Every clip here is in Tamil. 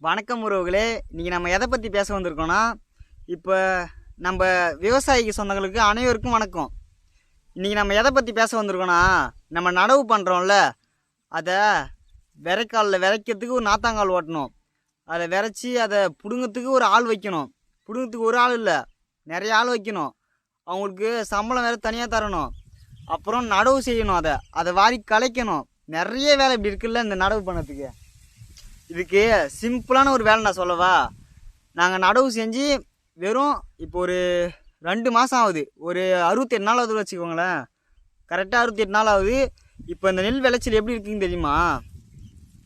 வணக்கம் உறவுகளே. இன்றைக்கி நம்ம எதை பற்றி பேச வந்திருக்கோன்னா, இப்போ நம்ம விவசாயிக்கு சொந்தங்களுக்கு அனைவருக்கும் வணக்கம். இன்றைக்கி நம்ம எதை பற்றி பேச வந்திருக்கோன்னா, நம்ம நடவு பண்ணுறோம்ல, அதை விதைக்காலில் விதைக்கிறதுக்கு ஒரு நாத்தாங்கால் ஓட்டணும். அதை விதைச்சி அதை பிடுங்கிறதுக்கு ஒரு ஆள் வைக்கணும். பிடுங்கிறதுக்கு ஒரு ஆள் இல்லை, நிறைய ஆள் வைக்கணும். அவங்களுக்கு சம்பளம் வேறு தனியாக தரணும். அப்புறம் நடவு செய்யணும். அதை வாரி கலைக்கணும். நிறைய வேலை இப்படி இருக்குல்ல இந்த நடவு பண்ணதுக்கு. இதுக்கு சிம்பிளான ஒரு வேலை நான் சொல்லவா. நாங்கள் நடவு செஞ்சு வெறும் இப்போ ஒரு 2 மாதம் ஆகுது. ஒரு 68 நாள் ஆகுது வச்சுக்கோங்களேன். கரெக்டாக 68 நாள் ஆகுது. இப்போ இந்த நெல் விளைச்சல் எப்படி இருக்குதுன்னு தெரியுமா?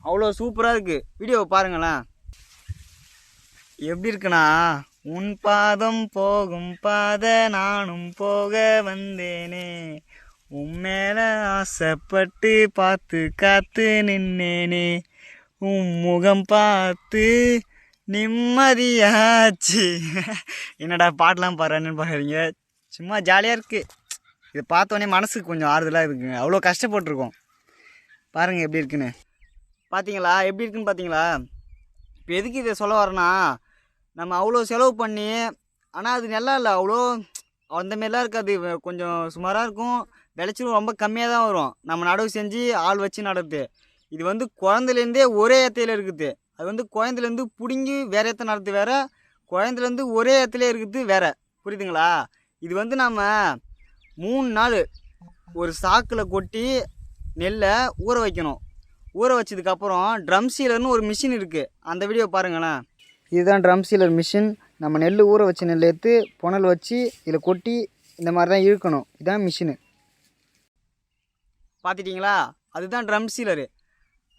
அவ்வளோ சூப்பராக இருக்குது. வீடியோவை பாருங்களேன். எப்படி இருக்குன்னா, உன் பாதம் போகும் பாத நானும் போக வந்தேனே, உன் மேலே ஆசைப்பட்டு பார்த்து காத்து நின்னேனே, உன் முகம் பார்த்து நிம்மதியாச்சு. என்னடா பாட்டெலாம் பாடுறான்னு பார்க்குறீங்க. சும்மா ஜாலியாக இருக்குது. இதை பார்த்தோன்னே மனசுக்கு கொஞ்சம் ஆறுதலாக இருக்குங்க. அவ்வளோ கஷ்டப்பட்டுருக்கோம். பாருங்கள் எப்படி இருக்குன்னு. பார்த்தீங்களா எப்படி இருக்குன்னு பார்த்தீங்களா? இப்போ எதுக்கு இதை சொல்ல வரேன்னா, நம்ம அவ்வளோ செலவு பண்ணி, ஆனால் அது நல்லா இல்லை, அவ்வளோ அந்தமாரிலாம் இருக்காது. கொஞ்சம் சுமாராக இருக்கும். விளைச்சலும் ரொம்ப கம்மியாக தான் வரும். நம்ம நடவு செஞ்சு ஆள் வச்சு நடத்து. இது வந்து குழந்தைலேருந்தே ஒரே ஏத்தையில் இருக்குது. அது வந்து குழந்தைலேருந்து பிடுங்கி வேறு ஏற்ற நடத்து வேறு, குழந்தைலேருந்து ஒரே ஏற்றுலேயே இருக்குது வேறு. புரியுதுங்களா? இது வந்து நம்ம 3 நாள் ஒரு சாக்கில் கொட்டி நெல்லை ஊற வைக்கணும். ஊற வச்சதுக்கப்புறம் ட்ரம் சீலர்னு ஒரு மிஷின் இருக்குது. அந்த வீடியோ பாருங்களேன். இதுதான் ட்ரம் சீலர் மிஷின். நம்ம நெல் ஊற வச்ச நெல் எடுத்து புனல் வச்சு இதில் கொட்டி இந்த மாதிரி தான் இழுக்கணும். இதுதான் மிஷினு. பார்த்துட்டிங்களா? அதுதான் ட்ரம் சீலரு.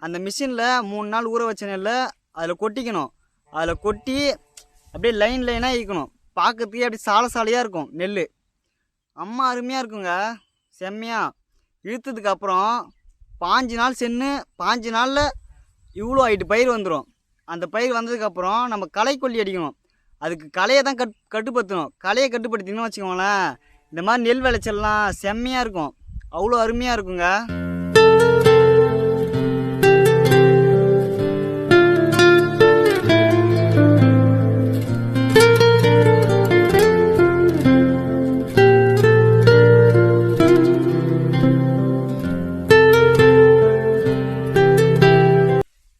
அந்த மிஷினில் 3 நாள் ஊற வச்ச நெல்லை அதில் கொட்டிக்கணும். அதில் கொட்டி அப்படியே லைனாக இழுக்கணும். பார்க்கறதுக்கே அப்படி சாலையாக இருக்கும் நெல். அம்மா அருமையாக இருக்குங்க, செம்மையாக. இழுத்ததுக்கப்புறம் 5 நாள் சென்று 5 நாளில் இவ்வளோ ஆகிட்டு பயிர் வந்துடும். அந்த பயிர் வந்ததுக்கப்புறம் நம்ம களை கொல்லி அடிக்கணும். அதுக்கு களையை தான் கட்டுப்படுத்தணும். களையை கட்டுப்படுத்தினோன்னு வச்சுக்கோங்களேன், இந்த மாதிரி நெல் விளைச்சல்லாம் செம்மையாக இருக்கும். அவ்வளோ அருமையாக இருக்குங்க.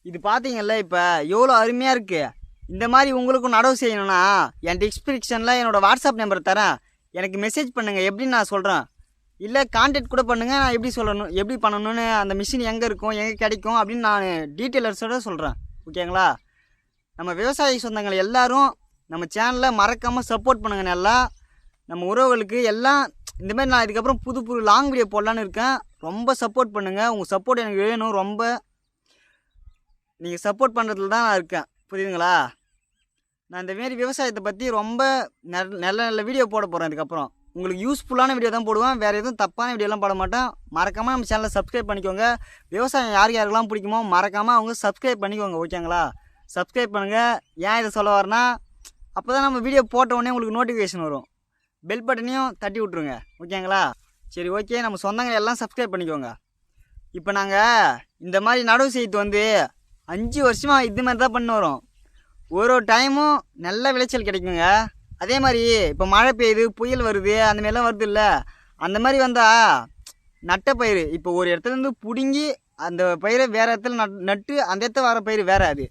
இது பார்த்தீங்கல்ல, இப்போ எவ்வளோ அருமையாக இருக்குது. இந்த மாதிரி உங்களுக்கும் நடவு செய்யணும்னா என் டிஸ்கிரிப்ஷனில் என்னோடய வாட்ஸ்அப் நம்பர் தரேன். எனக்கு மெசேஜ் பண்ணுங்கள், எப்படி நான் சொல்கிறேன். இல்லை கான்டாக்ட் கூட பண்ணுங்கள். நான் எப்படி சொல்லணும், எப்படி பண்ணணும்னு, அந்த மிஷின் எங்கே இருக்கும், எங்கே கிடைக்கும் அப்படின்னு நான் டீட்டெயிலர்ஸோடு சொல்கிறேன். ஓகேங்களா? நம்ம விவசாய சொந்தங்கள் எல்லோரும் நம்ம சேனலில் மறக்காமல் சப்போர்ட் பண்ணுங்கள். நல்லா நம்ம உறவுகளுக்கு எல்லாம் இந்தமாதிரி நான் இதுக்கப்புறம் புது லாங் வீடியோ போடலான்னு இருக்கேன். ரொம்ப சப்போர்ட் பண்ணுங்கள். உங்கள் சப்போர்ட் எனக்கு வேணும். ரொம்ப நீங்கள் சப்போர்ட் பண்ணுறதுல தான் நான் இருக்கேன். புரியுதுங்களா? நான் இந்தமாரி விவசாயத்தை பற்றி ரொம்ப நல்ல வீடியோ போட போகிறேன். இதுக்கப்புறம் உங்களுக்கு யூஸ்ஃபுல்லான வீடியோ தான் போடுவேன். வேறு எதுவும் தப்பான வீடியோலாம் போட மாட்டேன். மறக்காமல் நம்ம சேனலை சப்ஸ்கிரைப் பண்ணிக்கோங்க. விவசாயம் யாருக்கெல்லாம் பிடிக்குமோ மறக்காமல் அவங்க சப்ஸ்கிரைப் பண்ணிக்கோங்க. ஓகேங்களா? சப்ஸ்கிரைப் பண்ணுங்கள். ஏன் இதை சொல்ல வரேன்னா, அப்போ தான் நம்ம வீடியோ போட்ட உடனே உங்களுக்கு நோட்டிஃபிகேஷன் வரும். பெல் பட்டனையும் தட்டி விட்ருங்க. ஓகேங்களா? சரி, ஓகே. நம்ம சொந்தங்கள் எல்லாம் சப்ஸ்கிரைப் பண்ணிக்கோங்க. இப்போ நாங்கள் இந்த மாதிரி நடவு செய்து வந்து 5 வருஷமாக இது மாதிரி தான் பண்ணி வரோம். ஒரு டைமும் நல்ல விளைச்சல் கிடைக்குங்க. அதே மாதிரி இப்போ மழை பெய்யுது, புயல் வருது, அந்த மாதிரிலாம் வருது இல்லை. அந்த மாதிரி வந்தால் நட்ட பயிர் இப்போ ஒரு இடத்துலேருந்து பிடுங்கி அந்த பயிரை வேறு இடத்துல நட்டு அந்த இடத்துல வர பயிர் வேறு. அது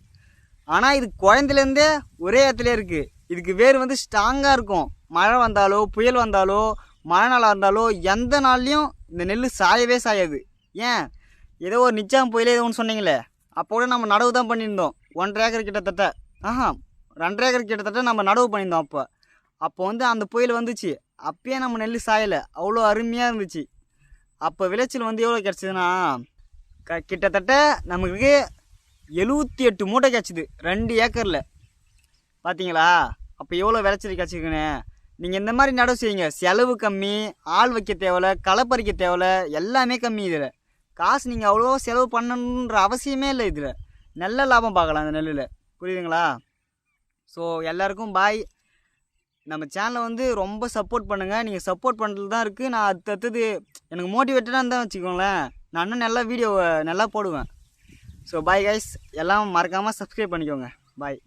ஆனால் இது குழந்தைலேருந்தே ஒரே இடத்துல இருக்குது. இதுக்கு வேர் வந்து ஸ்ட்ராங்காக இருக்கும். மழை வந்தாலோ புயல் வந்தாலோ மழை நாளாக இருந்தாலோ எந்த நாள்லேயும் இந்த நெல் சாயவே சாயாது. ஏன், ஏதோ ஒரு நிச்சயம் புயலே ஏதோ ஒன்று சொன்னீங்களே, அப்போ கூட நம்ம நடவு தான் பண்ணியிருந்தோம். 1.5 ஏக்கர் கிட்டத்தட்ட 2.5 ஏக்கர் கிட்டத்தட்ட நம்ம நடவு பண்ணியிருந்தோம். அப்போ வந்து அந்த புயல் வந்துச்சு. அப்பயே நம்ம நெல் சாயலை. அவ்வளோ அருமையாக இருந்துச்சு. அப்போ விளைச்சல் வந்து எவ்வளோ கிடச்சிதுன்னா, கிட்டத்தட்ட நமக்கு 78 மூட்டை கிடச்சிது 2 ஏக்கரில். பார்த்தீங்களா? அப்போ எவ்வளோ விளைச்சல் கிடச்சிருக்குன்னு. நீங்கள் இந்த மாதிரி நடவு செய்யுங்க. செலவு கம்மி, ஆள் வைக்க தேவையில்ல, களை பறிக்க தேவையில்ல, எல்லாமே கம்மி. இதில் காசு நீங்கள் அவ்வளோ செலவு பண்ணணுன்ற அவசியமே இல்லை. இதில் நல்ல லாபம் பார்க்கலாம் அந்த நெல்லில். புரியுதுங்களா? ஸோ எல்லாருக்கும் பாய். நம்ம சேனலை வந்து ரொம்ப சப்போர்ட் பண்ணுங்கள். நீங்கள் சப்போர்ட் பண்ணுறது தான் இருக்குது. நான் அடுத்தது எனக்கு மோட்டிவேட்டடாக இருந்தால் வச்சுக்கோங்களேன், நான் இன்னும் நல்லா வீடியோ நல்லா போடுவேன். ஸோ பாய் கைஸ், எல்லாம் மறக்காமல் சப்ஸ்கிரைப் பண்ணிக்கோங்க. பாய்.